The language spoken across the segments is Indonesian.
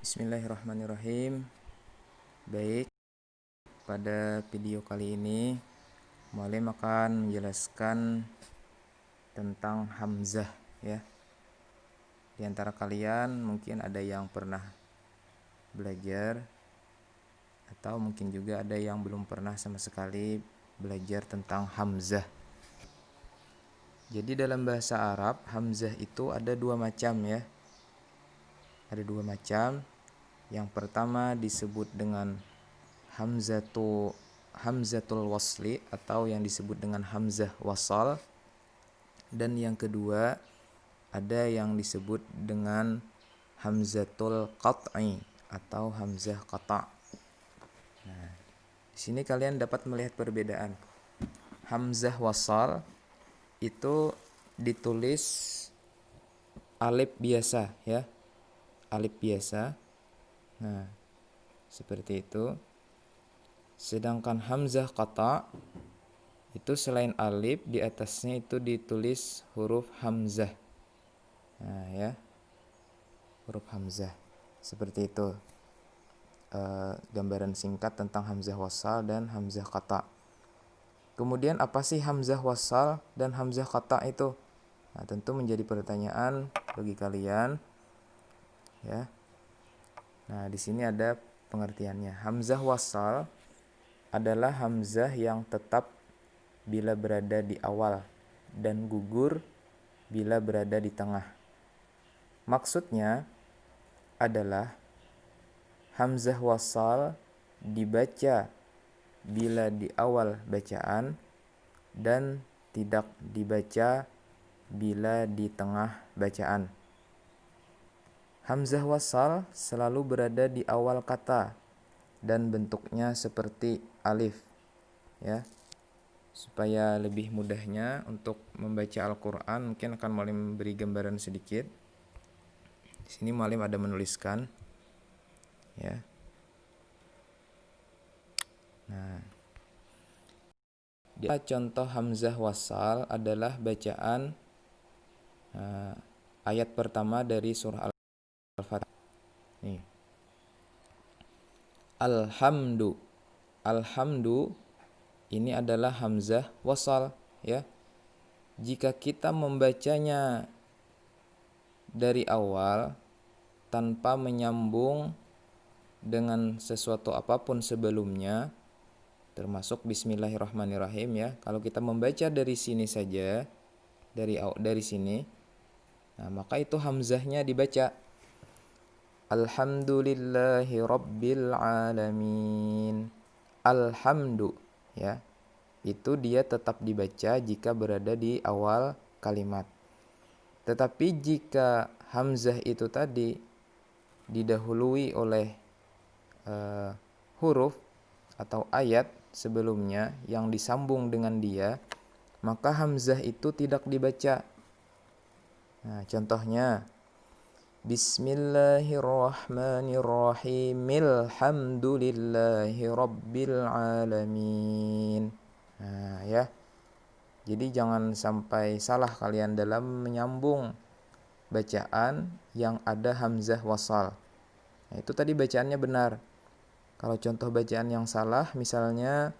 Bismillahirrahmanirrahim. Baik, pada video kali ini Mualim akan menjelaskan tentang hamzah ya. Di antara kalian mungkin ada yang pernah belajar atau mungkin juga ada yang belum pernah sama sekali belajar tentang hamzah. Jadi dalam bahasa Arab hamzah itu ada dua macam ya. Ada dua macam. Yang pertama disebut dengan hamzatul wasli atau yang disebut dengan hamzah wasal, dan yang kedua ada yang disebut dengan hamzatul qat'i atau hamzah qata'. Nah, di sini kalian dapat melihat perbedaan. Hamzah wasal itu ditulis alif biasa ya. Alif biasa. Nah, seperti itu. Sedangkan hamzah qata' itu selain alif di atasnya itu ditulis huruf hamzah. Nah, ya. Huruf hamzah. Seperti itu. Gambaran singkat tentang hamzah wasal dan hamzah qata'. Kemudian apa sih hamzah wasal dan hamzah qata' itu? Nah, tentu menjadi pertanyaan bagi kalian. Ya. Nah, di sini ada pengertiannya. Hamzah wasal adalah hamzah yang tetap bila berada di awal dan gugur bila berada di tengah. Maksudnya adalah hamzah wasal dibaca bila di awal bacaan dan tidak dibaca bila di tengah bacaan. Hamzah wasal selalu berada di awal kata dan bentuknya seperti alif ya. Supaya lebih mudahnya untuk membaca Al-Qur'an, mungkin akan Mualim beri gambaran sedikit. Di sini Mualim ada menuliskan ya. Nah, contoh hamzah wasal adalah bacaan ayat pertama dari surah Al-Fatihah. Nih. Alhamdu ini adalah hamzah wasal ya. Jika kita membacanya dari awal tanpa menyambung dengan sesuatu apapun sebelumnya, termasuk bismillahirrahmanirrahim ya. Kalau kita membaca dari sini saja, dari sini, nah, maka itu hamzahnya dibaca alhamdulillahi rabbil alamin. Alhamdu ya. Itu dia tetap dibaca jika berada di awal kalimat. Tetapi jika hamzah itu tadi didahului oleh huruf atau ayat sebelumnya yang disambung dengan dia, maka hamzah itu tidak dibaca. Nah, contohnya Bismillahirrahmanirrahim. Alhamdulillahi rabbil alamin. Nah, ya. Jadi jangan sampai salah kalian dalam menyambung bacaan yang ada hamzah wasal. Nah, itu tadi bacaannya benar. Kalau contoh bacaan yang salah misalnya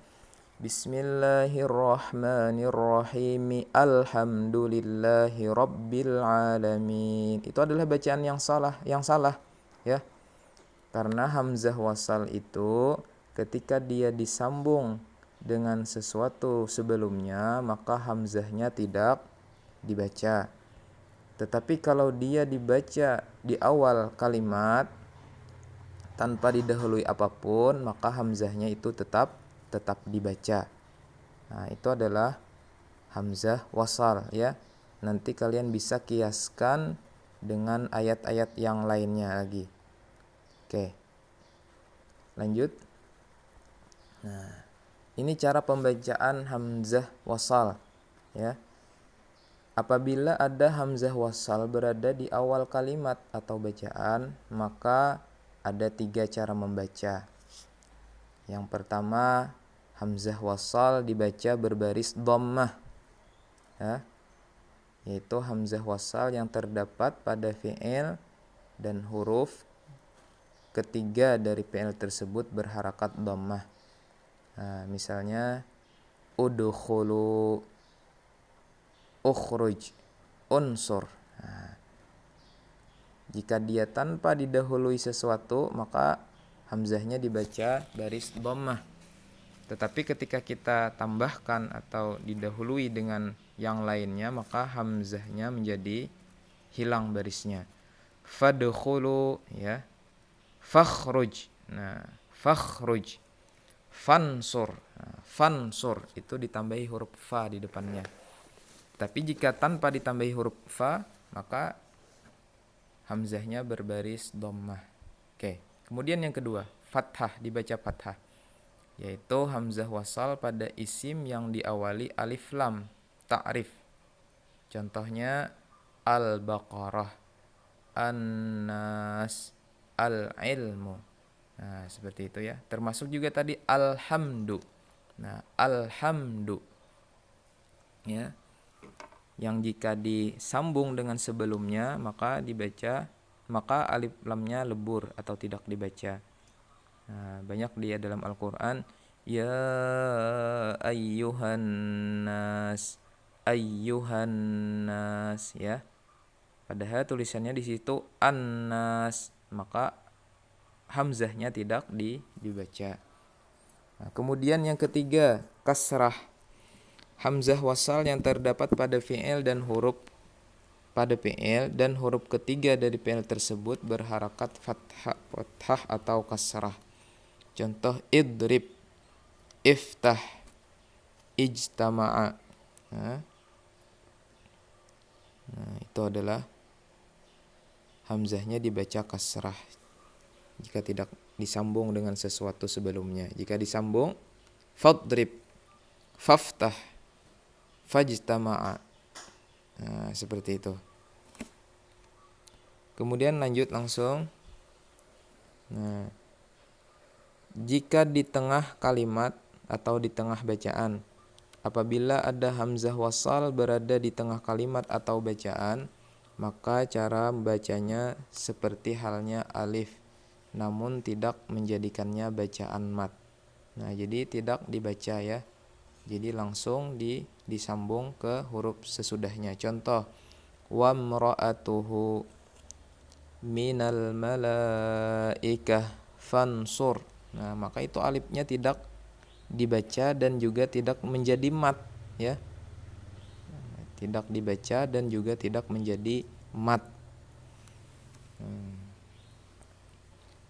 Bismillahirrahmanirrahim. Alhamdulillahi rabbil alamin. Itu adalah bacaan yang salah ya. Karena hamzah wasal itu ketika dia disambung dengan sesuatu sebelumnya, maka hamzahnya tidak dibaca. Tetapi kalau dia dibaca di awal kalimat tanpa didahului apapun, maka hamzahnya itu tetap dibaca. Nah, itu adalah hamzah wasal ya. Nanti kalian bisa kiaskan dengan ayat-ayat yang lainnya lagi. Oke. Lanjut. Nah, ini cara pembacaan hamzah wasal ya. Apabila ada hamzah wasal berada di awal kalimat atau bacaan, maka ada 3 cara membaca. Yang pertama, hamzah wasal dibaca berbaris dhammah ya, yaitu hamzah wasal yang terdapat pada fi'il dan huruf ketiga dari fi'il tersebut berharakat dhammah. Nah, misalnya udkhulu, ukhruj, unsur. Nah, jika dia tanpa didahului sesuatu, maka hamzahnya dibaca baris dhammah. Tetapi ketika kita tambahkan atau didahului dengan yang lainnya, maka hamzahnya menjadi hilang barisnya. Fadkhulu, ya. Fakhruj. Nah, fakhruj. Fansur. Nah, fansur itu ditambahi huruf fa di depannya. Tapi jika tanpa ditambahi huruf fa, maka hamzahnya berbaris dhammah. Oke. Kemudian yang kedua, fathah, dibaca fathah, yaitu hamzah wasal pada isim yang diawali alif lam ta'rif. Contohnya al-baqarah, an-nas, al-ilmu. Nah, seperti itu ya. Termasuk juga tadi alhamdu. Nah, alhamdu, ya. Yang jika disambung dengan sebelumnya, maka alif lamnya lebur atau tidak dibaca. Nah, banyak dia dalam Al-Qur'an, ya ayyuhan nas, ya. Padahal tulisannya di situ annas, maka hamzahnya tidak dibaca. Nah, kemudian yang ketiga, kasrah. Hamzah wasal yang terdapat pada fi'il dan huruf ketiga dari fi'il tersebut berharakat fathah atau kasrah. Contoh idrib, iftah, ijtama'a. Nah, itu adalah hamzahnya dibaca kasrah jika tidak disambung dengan sesuatu sebelumnya. Jika disambung, fadrib, faftah, fajtama'a. Nah, seperti itu. Kemudian lanjut langsung. Nah, jika di tengah kalimat atau di tengah bacaan, apabila ada hamzah wasal berada di tengah kalimat atau bacaan, maka cara membacanya seperti halnya alif, namun tidak menjadikannya bacaan mat. Nah, jadi tidak dibaca ya. Jadi langsung disambung ke huruf sesudahnya. Contoh, wa mra'atuhu minal malaikah fansur. Nah, maka itu alifnya tidak dibaca dan juga tidak menjadi mat ya. Tidak dibaca dan juga tidak menjadi mat.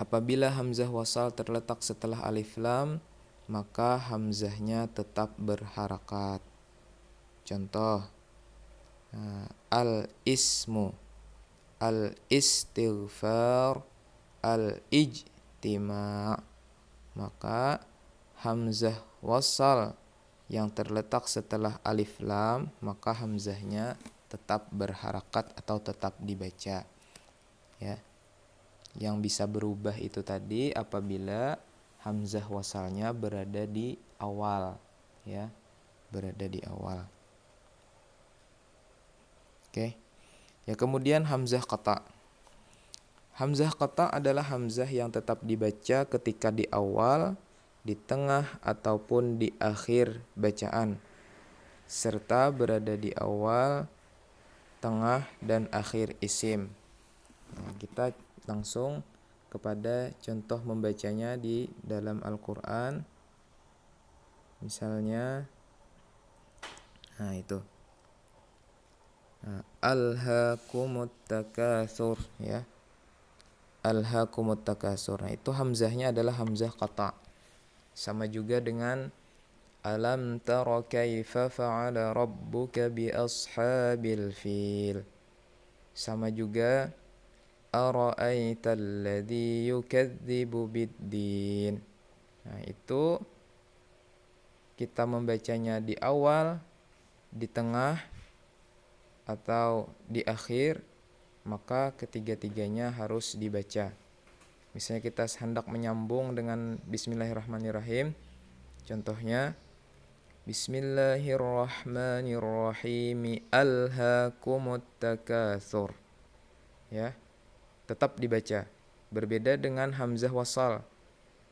Apabila hamzah wasal terletak setelah alif lam, maka hamzahnya tetap berharakat. Contoh, al-ismu, al-istighfar, al-ijtima'. Maka hamzah wasal yang terletak setelah alif lam, maka hamzahnya tetap berharakat atau tetap dibaca. Ya. Yang bisa berubah itu tadi apabila hamzah wasalnya berada di awal, ya. Berada di awal. Oke. Ya, kemudian hamzah qata'. Hamzah qata' adalah hamzah yang tetap dibaca ketika di awal, di tengah ataupun di akhir bacaan, serta berada di awal, tengah dan akhir isim. Nah, kita langsung kepada contoh membacanya di dalam Al-Qur'an. Misalnya, nah itu, alhaakumut takatsur ya. Alhaakumut takatsur. Nah, itu hamzahnya adalah hamzah qata'. Sama juga dengan alam tara kaifa fa'ala rabbuka bi ashabil fil. Sama juga ara'aital ladzi yukadzibu biddin. Nah, itu kita membacanya di awal, di tengah atau di akhir, maka ketiga-tiganya harus dibaca. Misalnya kita hendak menyambung dengan bismillahirrahmanirrahim. Contohnya bismillahirrahmanirrahim alhaakumut takatsur. Ya. Tetap dibaca Berbeda dengan hamzah wasal.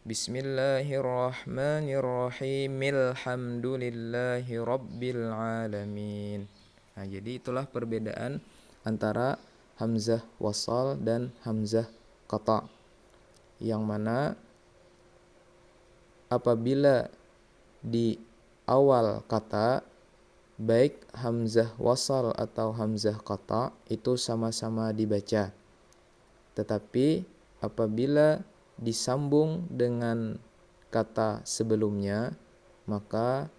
Bismillahirrahmanirrahim. Alhamdulillahi rabbil alamin. Nah, jadi itulah perbedaan antara hamzah wasal dan hamzah qata. Yang mana apabila di awal kata baik hamzah wasal atau hamzah qata itu sama-sama dibaca. Tetapi apabila disambung dengan kata sebelumnya, maka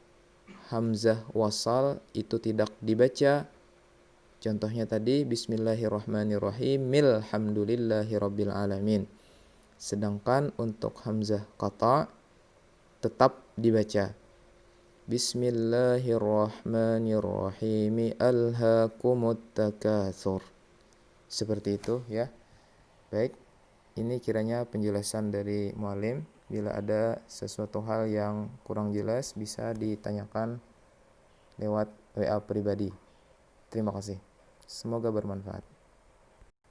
hamzah wasal itu tidak dibaca. Contohnya tadi bismillahirrahmanirrahim alhamdulillahirabbil alamin. Sedangkan untuk hamzah qata tetap dibaca. Bismillahirrahmanirrahim alhaakumut takatsur. Seperti itu ya. Baik, ini kiranya penjelasan dari muallim. Bila ada sesuatu hal yang kurang jelas bisa ditanyakan lewat WA pribadi. Terima kasih. Semoga bermanfaat.